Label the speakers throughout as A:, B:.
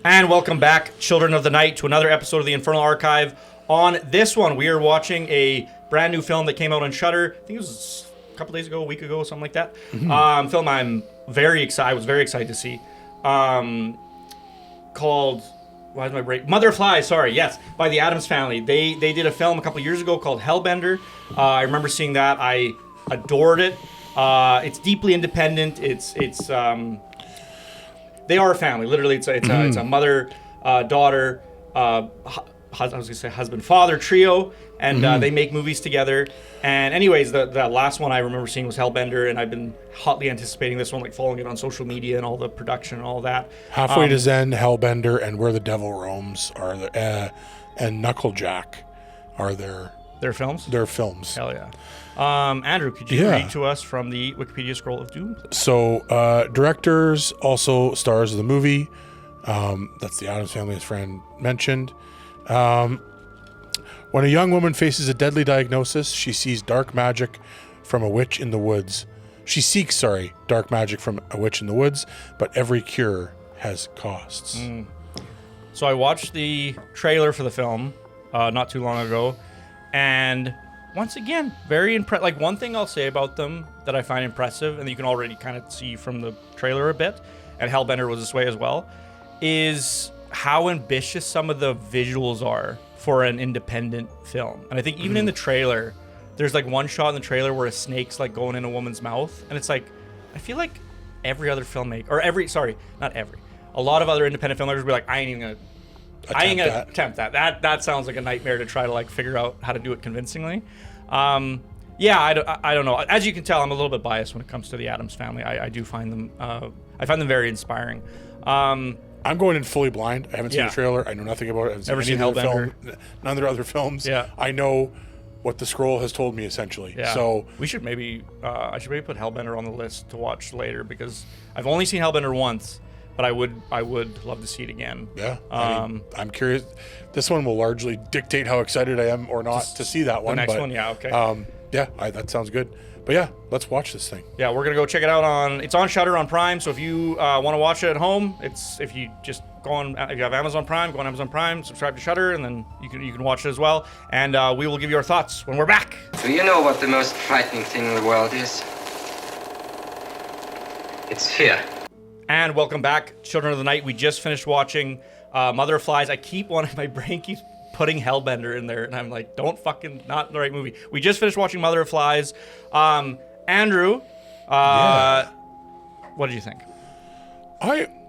A: And welcome back, Children of the Night, to another episode of the Infernal Archive. On this one, we are watching a brand new film that came out on Shudder. I think it was a couple days ago, a week ago, something like that. Film I'm very excited. I was very excited to see. Called, why is my brain? Mother of Flies. Sorry, yes, by the Addams Family. They did a film a couple years ago called Hellbender. I remember seeing that. I adored it. It's deeply independent. It's they are a family. Literally, it's a mother, daughter, I was gonna say husband, father trio, and they make movies together. And anyways, the last one I remember seeing was Hellbender, and I've been hotly anticipating this one, like following it on social media and all the production and all that.
B: Halfway to Zen, Hellbender, and Where the Devil Roams are the, and Knucklejack are
A: their films.
B: Their films.
A: Hell yeah. Andrew, could you read to us from the Wikipedia scroll of doom, please?
B: So, directors, also stars of the movie. That's the Addams Family, as Fran mentioned. When a young woman faces a deadly diagnosis, she sees dark magic from a witch in the woods. She seeks, dark magic from a witch in the woods, but every cure has costs.
A: So I watched the trailer for the film not too long ago, and once again, very impressive. Like, one thing I'll say about them that I find impressive, and you can already kind of see from the trailer a bit, and Hellbender was this way as well, is how ambitious some of the visuals are for an independent film. And I think even in the trailer, there's like one shot in the trailer where a snake's like going in a woman's mouth, and it's like, a lot of other independent filmmakers will be like, I ain't even gonna attempt that. That sounds like a nightmare to try to like figure out how to do it convincingly. I don't know. As you can tell, I'm a little bit biased when it comes to the Addams Family. I do find them I find them very inspiring.
B: I'm going in fully blind. I haven't seen the trailer. I know nothing about it. I haven't
A: Never
B: seen
A: seen Hellbender.
B: None of their other films.
A: Yeah.
B: I know what the scroll has told me, essentially.
A: Yeah.
B: So
A: we should maybe I should maybe put Hellbender on the list to watch later, because I've only seen Hellbender once, but I would love to see it again.
B: Yeah. I'm curious. This one will largely dictate how excited I am or not to see that one.
A: The next one, yeah, okay.
B: That sounds good. But yeah, let's watch this thing.
A: Yeah, we're gonna go check it out it's on Shudder on Prime. So if you want to watch it at home, if you just go on, if you have Amazon Prime, go on Amazon Prime, subscribe to Shudder, and then you can watch it as well. And we will give you our thoughts when we're back.
C: Do you know what the most frightening thing in the world is? It's fear.
A: And welcome back, Children of the Night. We just finished watching Mother of Flies. My brain keeps putting Hellbender in there, and I'm like, not the right movie. We just finished watching Mother of Flies. Andrew, what did you think?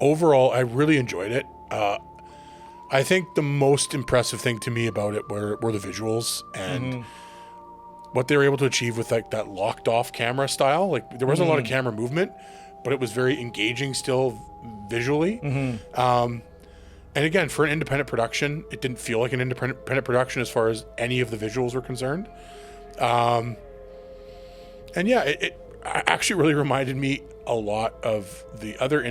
B: Overall, I really enjoyed it. I think the most impressive thing to me about it were the visuals and what they were able to achieve with like that locked off camera style. Like, there wasn't a lot of camera movement, but it was very engaging still visually. And again, for an independent production, it didn't feel like an independent production as far as any of the visuals were concerned. And yeah, it actually really reminded me a lot of the other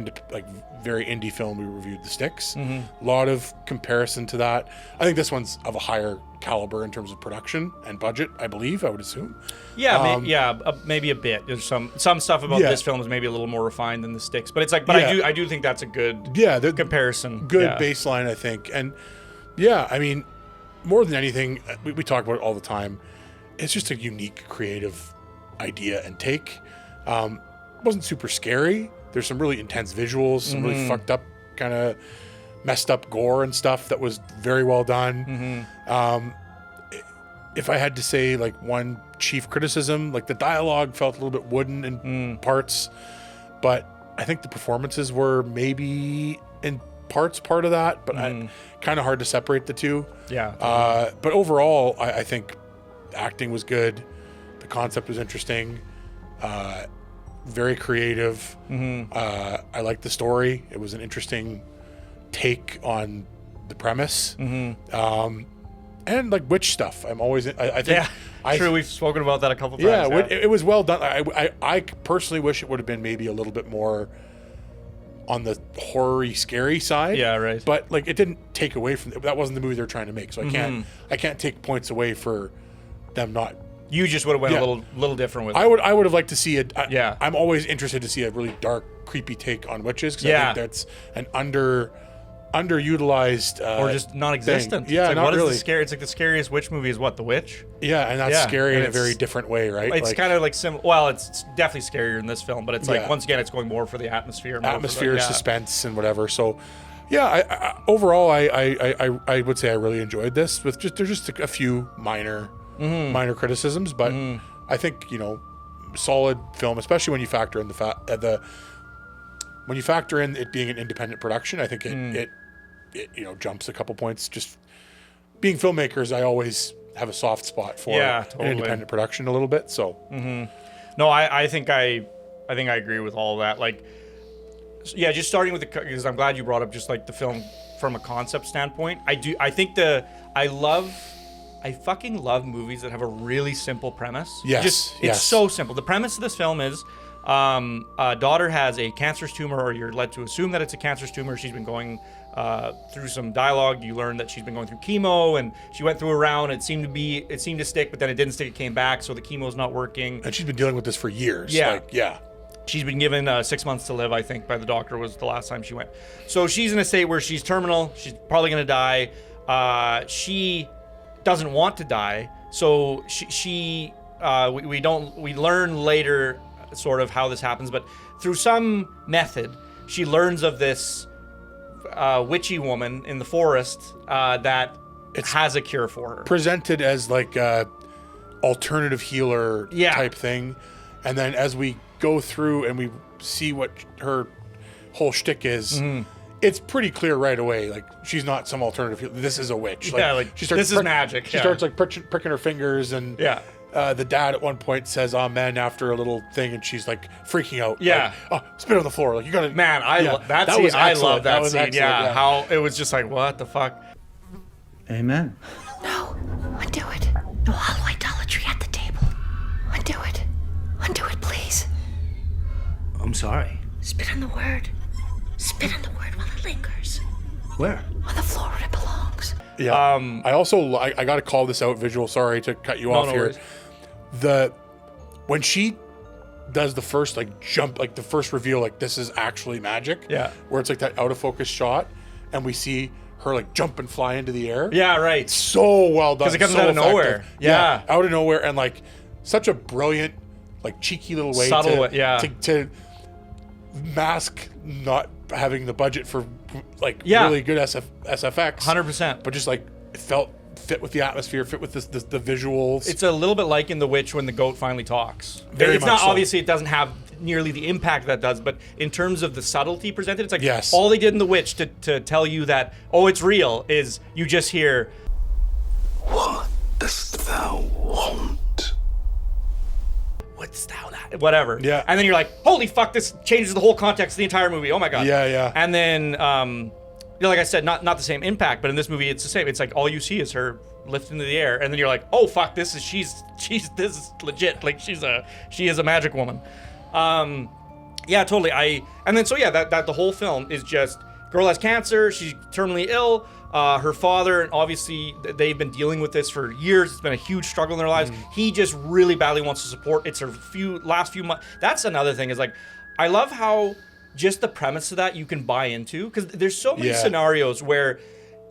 B: very indie film we reviewed, The Sticks. A lot of comparison to that. I think this one's of a higher caliber in terms of production and budget, I believe, I would assume.
A: Maybe a bit. There's some stuff about this film is maybe a little more refined than The Sticks, but it's like, I do think that's a good comparison.
B: Good baseline, I think. And yeah, I mean, more than anything, we talk about it all the time. It's just a unique, creative idea and take. It wasn't super scary. There's some really intense visuals, some really fucked up, kind of messed up gore and stuff that was very well done. If I had to say like one chief criticism, like the dialogue felt a little bit wooden in parts, but I think the performances were maybe in parts part of that, but kind of hard to separate the two.
A: Yeah.
B: But overall, I think acting was good. The concept was interesting. Very creative. I liked the story. It was an interesting take on the premise. And like witch stuff. I'm always, I think.
A: True, we've spoken about that a couple times.
B: Yeah, it was well done. I personally wish it would have been maybe a little bit more on the horror-y, scary side.
A: Yeah, right.
B: But like, it didn't take away from that. Wasn't the movie they're trying to make. So I can't take points away for them not.
A: You just would have went a little different with it.
B: I would have liked to see it. I'm always interested to see a really dark, creepy take on witches, because I think that's an underutilized
A: or just non-existent.
B: thing. Yeah,
A: it's like,
B: not
A: what is
B: really.
A: the scary? It's like the scariest witch movie is what, The Witch?
B: Yeah, and that's
A: Yeah,
B: scary
A: and
B: in a
A: it's-
B: very different way, right?
A: It's kind of like well, it's definitely scarier in this film, but it's like
B: Yeah.
A: once again, it's going more for the atmosphere, more
B: atmosphere,
A: for the,
B: suspense, and whatever. So, yeah, I overall, I would say I really enjoyed this. With there's just a few minor criticisms, but I think solid film, especially when you factor in when you factor in it being an independent production. I think it jumps a couple points. Just being filmmakers, I always have a soft spot for an independent production a little bit. So,
A: No, I think I agree with all of that. Like, yeah, just starting with because I'm glad you brought up just like the film from a concept standpoint. I fucking love movies that have a really simple premise.
B: Yes,
A: It's so simple. The premise of this film is a daughter has a cancerous tumor, or you're led to assume that it's a cancerous tumor. She's been going through some dialogue. You learn that she's been going through chemo, and she went through a round. It seemed to stick, but then it didn't stick. It came back, so the chemo's not working.
B: And she's been dealing with this for years.
A: Yeah. She's been given 6 months to live, I think, by the doctor was the last time she went. So she's in a state where she's terminal. She's probably going to die. She doesn't want to die. So we learn later sort of how this happens, but through some method, she learns of this witchy woman in the forest that has a cure for her.
B: Presented as like a alternative healer type thing. And then as we go through and we see what her whole shtick is, it's pretty clear right away. Like, she's not some alternative healer. This is a witch.
A: This is magic.
B: She starts like pricking her fingers, and the dad at one point says amen after a little thing, and she's like freaking out.
A: Yeah.
B: Like, spit on the floor. Like, you gotta.
A: Man, I love that scene. I love that scene. Yeah. How it was just like, what the fuck?
D: Amen.
E: No, undo it. No hollow idolatry at the table. Undo it. Undo it, please.
D: I'm sorry.
E: Spit on the word. Spit on the word while it lingers.
D: Where?
E: On the floor where it belongs.
B: Yeah. I also I got to call this out, visual. Sorry to cut you off here.
A: Worries.
B: When she does the first jump, the first reveal, this is actually magic.
A: Yeah.
B: Where it's like that out of focus shot, and we see her jump and fly into the air.
A: Yeah, right.
B: So well done.
A: Because it comes
B: so
A: out of nowhere. Yeah.
B: Out of nowhere, and such a brilliant, cheeky little way
A: Subtle way,
B: to mask not having the budget for really good SFX.
A: 100%.
B: But just it fit with the atmosphere, fit with the visuals.
A: It's a little bit like in The Witch when the goat finally talks.
B: Very
A: it's
B: much
A: not
B: so.
A: Obviously it doesn't have nearly the impact that does, but in terms of the subtlety presented, it's
B: Yes.
A: all they did in The Witch to tell you that it's real is you just hear,
D: What dost thou want?
A: what's thou that? Whatever.
B: Yeah.
A: And then you're like, holy fuck, this changes the whole context of the entire movie. Oh my god.
B: Yeah.
A: And then like I said, not the same impact, but in this movie it's the same. It's all you see is her lift into the air, and then you're like, oh fuck, this is legit. She is a magic woman. Yeah, totally. That the whole film is just girl has cancer, she's terminally ill. Her father, and obviously they've been dealing with this for years. It's been a huge struggle in their lives. He just really badly wants to support. It's her last few months. That's another thing is I love how just the premise of that you can buy into, because there's so many scenarios where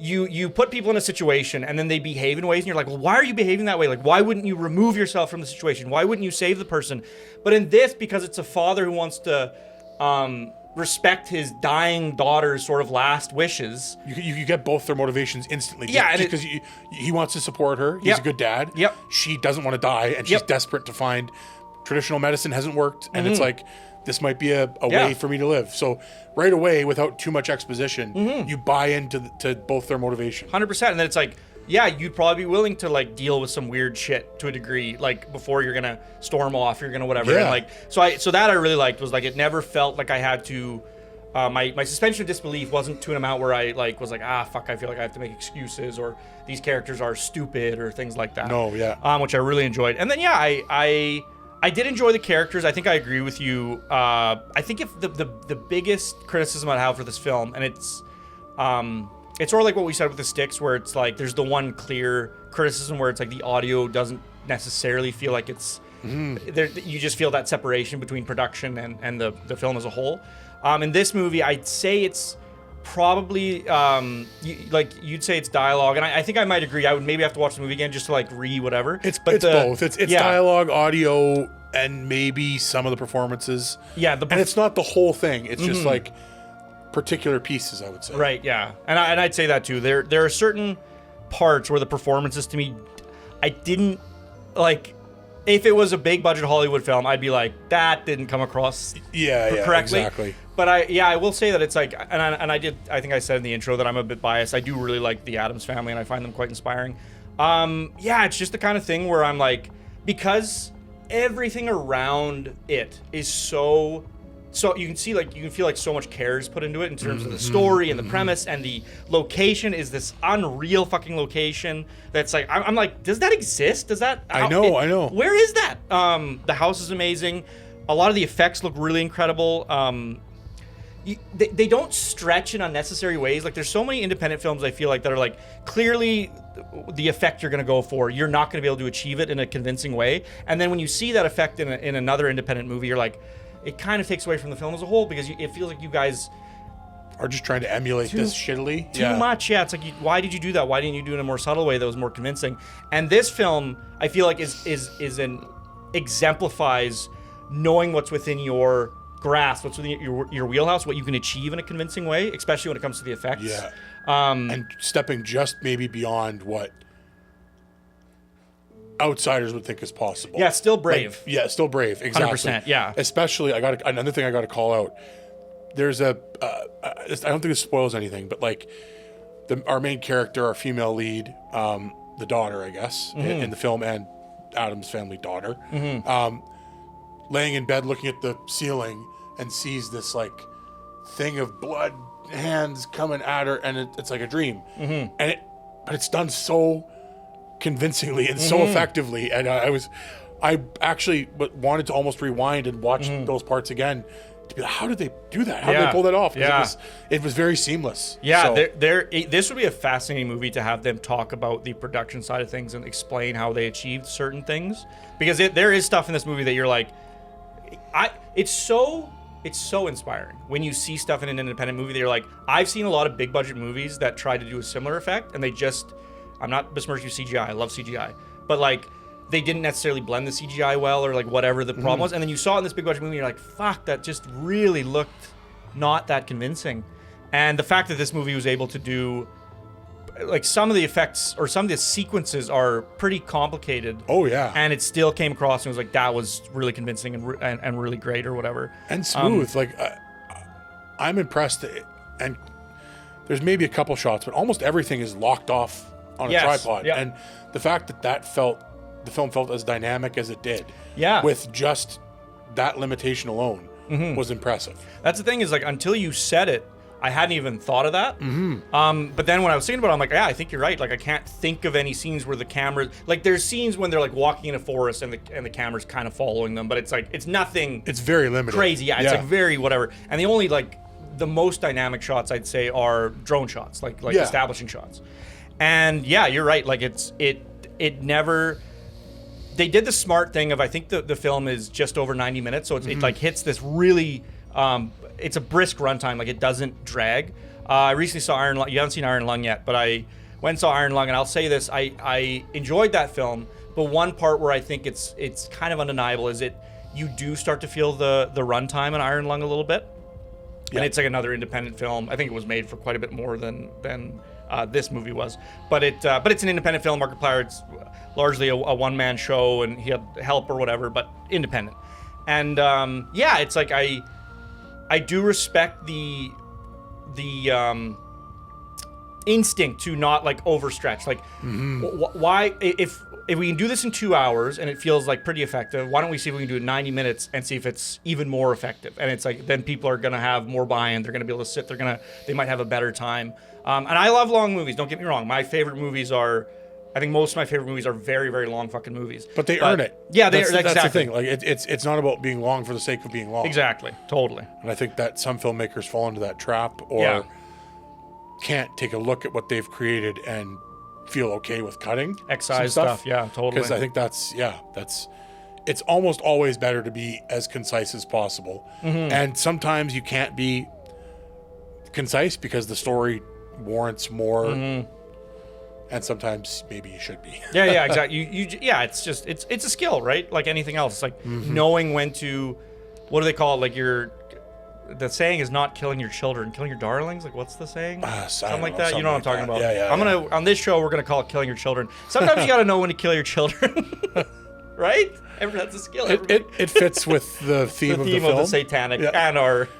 A: you put people in a situation and then they behave in ways and you're like, well, why are you behaving that way? Why wouldn't you remove yourself from the situation? Why wouldn't you save the person? But in this, because it's a father who wants to respect his dying daughter's sort of last wishes.
B: You get both their motivations instantly.
A: Yeah,
B: just because he wants to support her. He's a good dad.
A: Yep.
B: She doesn't want to die, and she's desperate to find traditional medicine hasn't worked, and it's this might be a way for me to live. So right away, without too much exposition, you buy into to both their motivation.
A: 100%. And then it's you'd probably be willing to deal with some weird shit to a degree, before you're gonna storm off, you're gonna whatever.
B: Yeah.
A: And so that I really liked was it never felt like I had to. My suspension of disbelief wasn't to an amount where I was fuck, I feel like I have to make excuses, or these characters are stupid, or things like that.
B: No, yeah.
A: Which I really enjoyed. And then I did enjoy the characters. I think I agree with you. I think if the biggest criticism I have for this film, and it's sort of like what we said with the Sticks, where it's there's the one clear criticism where it's the audio doesn't necessarily feel like it's there. You just feel that separation between production and the film as a whole. In this movie, I'd say it's probably you'd say it's dialogue, and I think I might agree. I would maybe have to watch the movie again just to like whatever.
B: It's both. It's dialogue, audio, and maybe some of the performances.
A: Yeah,
B: and it's not the whole thing. It's just like particular pieces, I would say.
A: Right. Yeah, and I'd say that too. There are certain parts where the performances to me, I didn't like. If it was a big budget Hollywood film, I'd be like, that didn't come across correctly. Exactly. But I will say that it's like, I think I said in the intro that I'm a bit biased. I do really like the Addams Family, and I find them quite inspiring. It's just the kind of thing where I'm like, because everything around it is so you can see, like, you can feel like so much care is put into it in terms of the story and the premise, and the location is this unreal fucking location that's like, I'm like, does that exist? Does that?
B: I know.
A: Where is that? The house is amazing. A lot of the effects look really incredible. They don't stretch in unnecessary ways. Like, there's so many independent films I feel like that are like, clearly the effect you're going to go for, you're not going to be able to achieve it in a convincing way. And then when you see that effect in another independent movie, you're like, it kind of takes away from the film as a whole, because it feels like you guys
B: are just trying to emulate this shittily.
A: Too much, yeah. It's like, why did you do that? Why didn't you do it in a more subtle way that was more convincing? And this film, I feel like exemplifies knowing what's within your grasp, what's within your wheelhouse, what you can achieve in a convincing way, especially when it comes to the effects.
B: Yeah. And stepping just maybe beyond what outsiders would think is possible.
A: Yeah, still brave.
B: Like, still brave. Exactly.
A: 100%. Yeah.
B: Especially, another thing I got to call out. There's I don't think this spoils anything, but like our main character, our female lead, the daughter, I guess, in the film, and Addams Family daughter, laying in bed looking at the ceiling and sees this like thing of blood hands coming at her, and it's like a dream, but it's done so convincingly and so effectively, and I actually wanted to almost rewind and watch those parts again to be like, how did they do that? How did they pull that off? It was very seamless.
A: Yeah, this would be a fascinating movie to have them talk about the production side of things and explain how they achieved certain things, because there is stuff in this movie that you're like, it's so inspiring when you see stuff in an independent movie that you're like, I've seen a lot of big budget movies that try to do a similar effect, and I'm not besmirching CGI, I love CGI, but like, they didn't necessarily blend the CGI well, or like whatever the problem was, and then you saw it in this big budget movie, and you're like, fuck, that just really looked not that convincing. And the fact that this movie was able to do, like, some of the effects or some of the sequences are pretty complicated.
B: Oh yeah.
A: And it still came across and was like, that was really convincing and really great or whatever.
B: And smooth. I'm impressed. And there's maybe a couple shots, but almost everything is locked off on a tripod. Yep. And the fact that the film felt as dynamic as it did, with just that limitation alone, was impressive.
A: That's the thing, is like, until you said it, I hadn't even thought of that. But then when I was thinking about it, I'm like, yeah, I think you're right. Like, I can't think of any scenes where the camera, like, there's scenes when they're like walking in a forest and the camera's kind of following them, but it's like, it's nothing.
B: It's very limited.
A: Crazy, yeah. It's like very whatever. And the only the most dynamic shots I'd say are drone shots, like establishing shots. And yeah, you're right. Like, it never. They did the smart thing of, I think the film is just over 90 minutes, so it like hits this really, it's a brisk runtime, like it doesn't drag. I recently saw Iron Lung. You haven't seen Iron Lung yet, but I went and saw Iron Lung, and I'll say this, I enjoyed that film, but one part where I think it's kind of undeniable is you do start to feel the runtime in Iron Lung a little bit. And it's like another independent film. I think it was made for quite a bit more than this movie was, but it's an independent film. Markiplier, it's largely a one-man show, and he had help or whatever, but independent. And it's like I do respect the instinct to not like overstretch. Like, why if we can do this in 2 hours and it feels like pretty effective, why don't we see if we can do it in 90 minutes and see if it's even more effective? And it's like, then people are gonna have more buy-in. They're gonna be able to sit. They might have a better time. And I love long movies. Don't get me wrong. My favorite movies I think most of my favorite movies are very, very long fucking movies.
B: But they earn it.
A: Yeah,
B: that's
A: exactly
B: the thing. Like, it's not about being long for the sake of being long.
A: Exactly. Totally.
B: And I think that some filmmakers fall into that trap, or can't take a look at what they've created and feel okay with cutting
A: excise stuff. Yeah, totally.
B: Because I think it's almost always better to be as concise as possible. And sometimes you can't be concise because the story warrants more, and sometimes maybe you should be.
A: Yeah, exactly. Yeah, it's just it's a skill, right? Like anything else, it's like knowing when to. What do they call it? Like the saying is not killing your children, killing your darlings. Like what's the saying? Something like that. You know what I'm talking about?
B: Yeah.
A: I'm gonna on this show we're gonna call it killing your children. Sometimes you gotta know when to kill your children, right? That's a skill.
B: It fits with the theme,
A: the
B: of
A: theme
B: the film.
A: of the satanic and our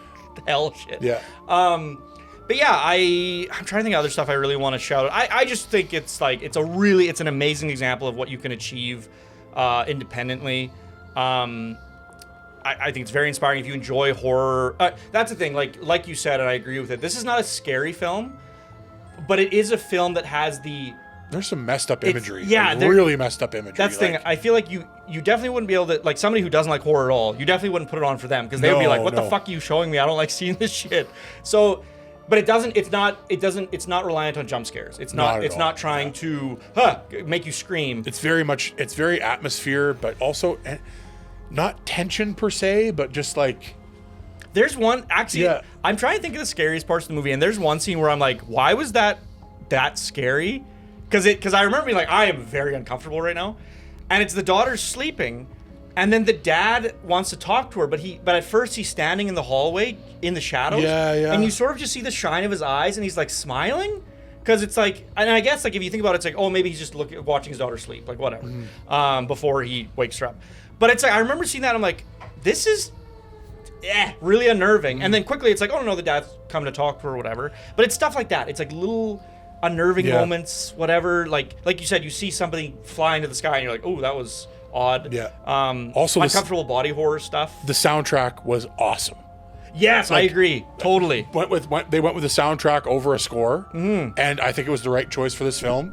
A: hell shit.
B: Yeah.
A: But yeah, I'm trying to think of other stuff I really want to shout out. I just think it's like it's an amazing example of what you can achieve independently. I think it's very inspiring if you enjoy horror. That's the thing, like you said, and I agree with it. This is not a scary film, but it is a film that has
B: there's some messed up imagery.
A: Yeah,
B: like really messed up imagery.
A: That's the thing. I feel like you definitely wouldn't be able to, like somebody who doesn't like horror at all, you definitely wouldn't put it on for them because they would be like, what the fuck are you showing me? I don't like seeing this shit. So, but it's not reliant on jump scares. It's not trying to make you scream.
B: It's very atmosphere, but also not tension per se, but just like
A: there's one actually. Yeah. I'm trying to think of the scariest parts of the movie, and there's one scene where I'm like, why was that scary? Because I remember being like, I am very uncomfortable right now, and it's the daughter sleeping, and then the dad wants to talk to her, but at first he's standing in the hallway in the shadows, and you sort of just see the shine of his eyes, and he's like smiling. Because it's like, and I guess like if you think about it, it's like, oh, maybe he's just watching his daughter sleep, like whatever, before he wakes her up. But it's like, I remember seeing that, I'm like, this is really unnerving. And then quickly it's like, oh no, the dad's come to talk to her or whatever. But it's stuff like that. It's like little unnerving moments, whatever. Like you said, you see somebody fly into the sky and you're like, oh, that was odd.
B: Yeah.
A: Also uncomfortable body horror stuff.
B: The soundtrack was awesome.
A: Yes, I agree. Totally.
B: They went with the soundtrack over a score, and I think it was the right choice for this film.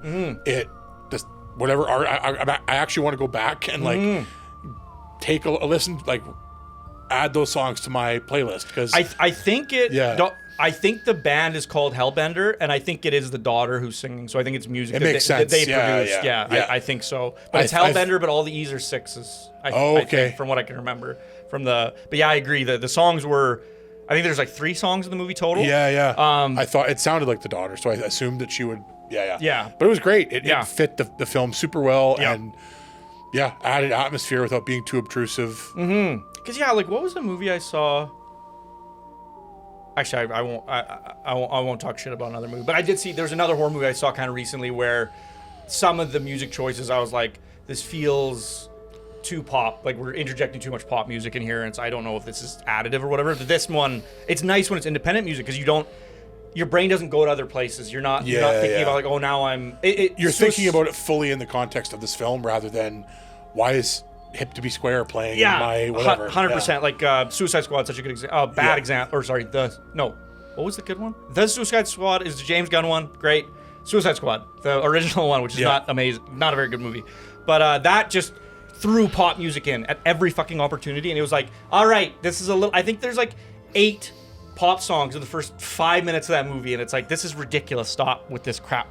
B: Whatever art, I actually want to go back and like take a listen, like add those songs to my playlist because
A: I think I think the band is called Hellbender, and I think it is the daughter who's singing. So I think it's music
B: that makes sense.
A: They produced. Yeah. I think so. But it's Hellbender, but all the E's are sixes. I think, from what I can remember but yeah, I agree. The songs were, I think there's like 3 songs in the movie total.
B: Yeah. I thought it sounded like the daughter, so I assumed that she would. Yeah. But it was great. It fit the film super well, and added atmosphere without being too obtrusive.
A: Because like what was the movie I saw? Actually, I won't talk shit about another movie. But I did see there's another horror movie I saw kind of recently where some of the music choices I was like, this feels too pop. Like we're interjecting too much pop music in here, and so I don't know if this is additive or whatever. But this one, it's nice when it's independent music because your brain doesn't go to other places. You're not thinking about like, oh, now I'm.
B: You're thinking about it fully in the context of this film rather than why is Hip to Be Square playing in my whatever.
A: 100%. Like Suicide Squad, such a good example. Bad example. Or sorry, what was the good one? The Suicide Squad is the James Gunn one. Great. Suicide Squad, the original one, which is not amazing, not a very good movie. But that just threw pop music in at every fucking opportunity, and it was like, all right, this is a little. I think there's like 8 pop songs in the first 5 minutes of that movie, and it's like, this is ridiculous. Stop with this crap.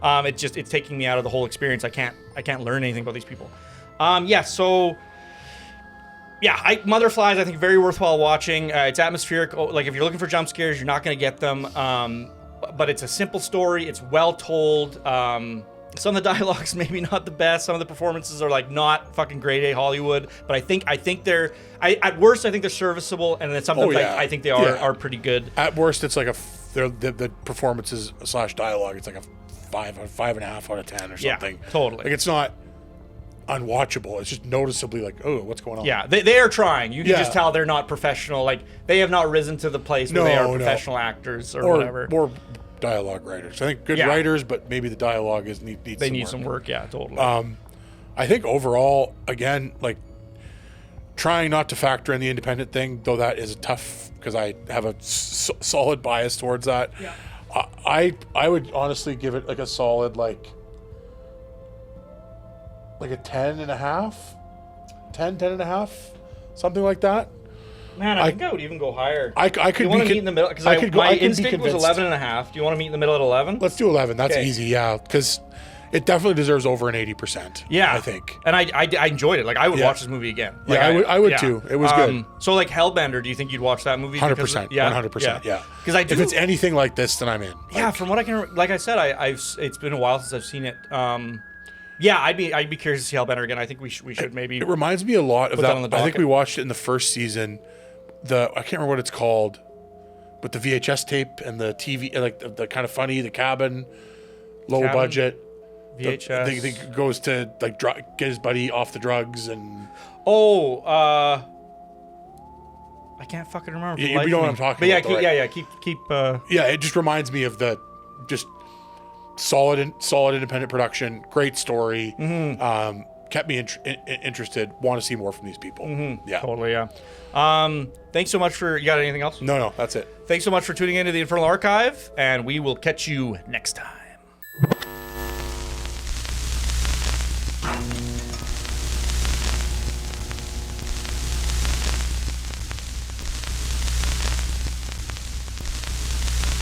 A: It's taking me out of the whole experience. I can't learn anything about these people. Mother Flies, I think very worthwhile watching. It's atmospheric. Like if you're looking for jump scares, you're not going to get them. But it's a simple story. It's well told. Some of the dialogue's maybe not the best. Some of the performances are like not fucking grade A Hollywood. But I think they're at worst I think they're serviceable, and then sometimes I think they are pretty good.
B: At worst, it's like the performances / dialogue. It's like a 5.5 out of 10 or something.
A: Yeah, totally.
B: Like it's not unwatchable. It's just noticeably like, oh, what's going on?
A: Yeah, they are trying. You can just tell they're not professional. Like they have not risen to the place where they are professional actors or whatever.
B: Or dialogue writers. I think good writers, but maybe the dialogue needs
A: some work. Yeah, totally.
B: I think overall, again, like trying not to factor in the independent thing, though that is tough because I have a solid bias towards that.
A: Yeah.
B: I would honestly give it like a solid like a 10.5, 10 and a half, something like that.
A: Man, I think I would even go higher.
B: I could.
A: Do you want to meet in the middle? Because my instinct was 11.5. Do you want to meet in the middle at 11?
B: Let's do 11. That's easy. Yeah, because It definitely deserves over an 80%.
A: Yeah,
B: I think.
A: And I enjoyed it. Like, I would
B: Yeah.
A: watch this movie again. Like,
B: Yeah, I would too. It was good.
A: So, like, Hellbender, do you think you'd watch that movie?
B: 100%. 100%. Yeah.
A: Because I do.
B: If it's anything like this, then I'm in.
A: Yeah,
B: Like,
A: from what I can, like I said, it's been a while since I've seen it. Yeah, I'd be curious to see Hellbender again. I think we should maybe.
B: it reminds me a lot of
A: Put that on the
B: that. I think
A: docket.
B: we watched it in the first season. I can't remember what it's called, but the VHS tape and the TV, like the kind of funny, the cabin, low
A: Cabin?
B: budget.
A: VHS.
B: They goes to like get his buddy off the drugs and.
A: Oh, I can't fucking remember. for the
B: You
A: life
B: know
A: of
B: what
A: me.
B: I'm talking
A: but yeah,
B: about, though, right?
A: keep.
B: Yeah, it just reminds me of the just solid independent production, great story. Kept me interested. Want to see more from these people. Yeah.
A: Totally, yeah. Thanks so much for. You got anything else?
B: No, that's it.
A: Thanks so much for tuning into the Infernal Archive, and we will catch you next time.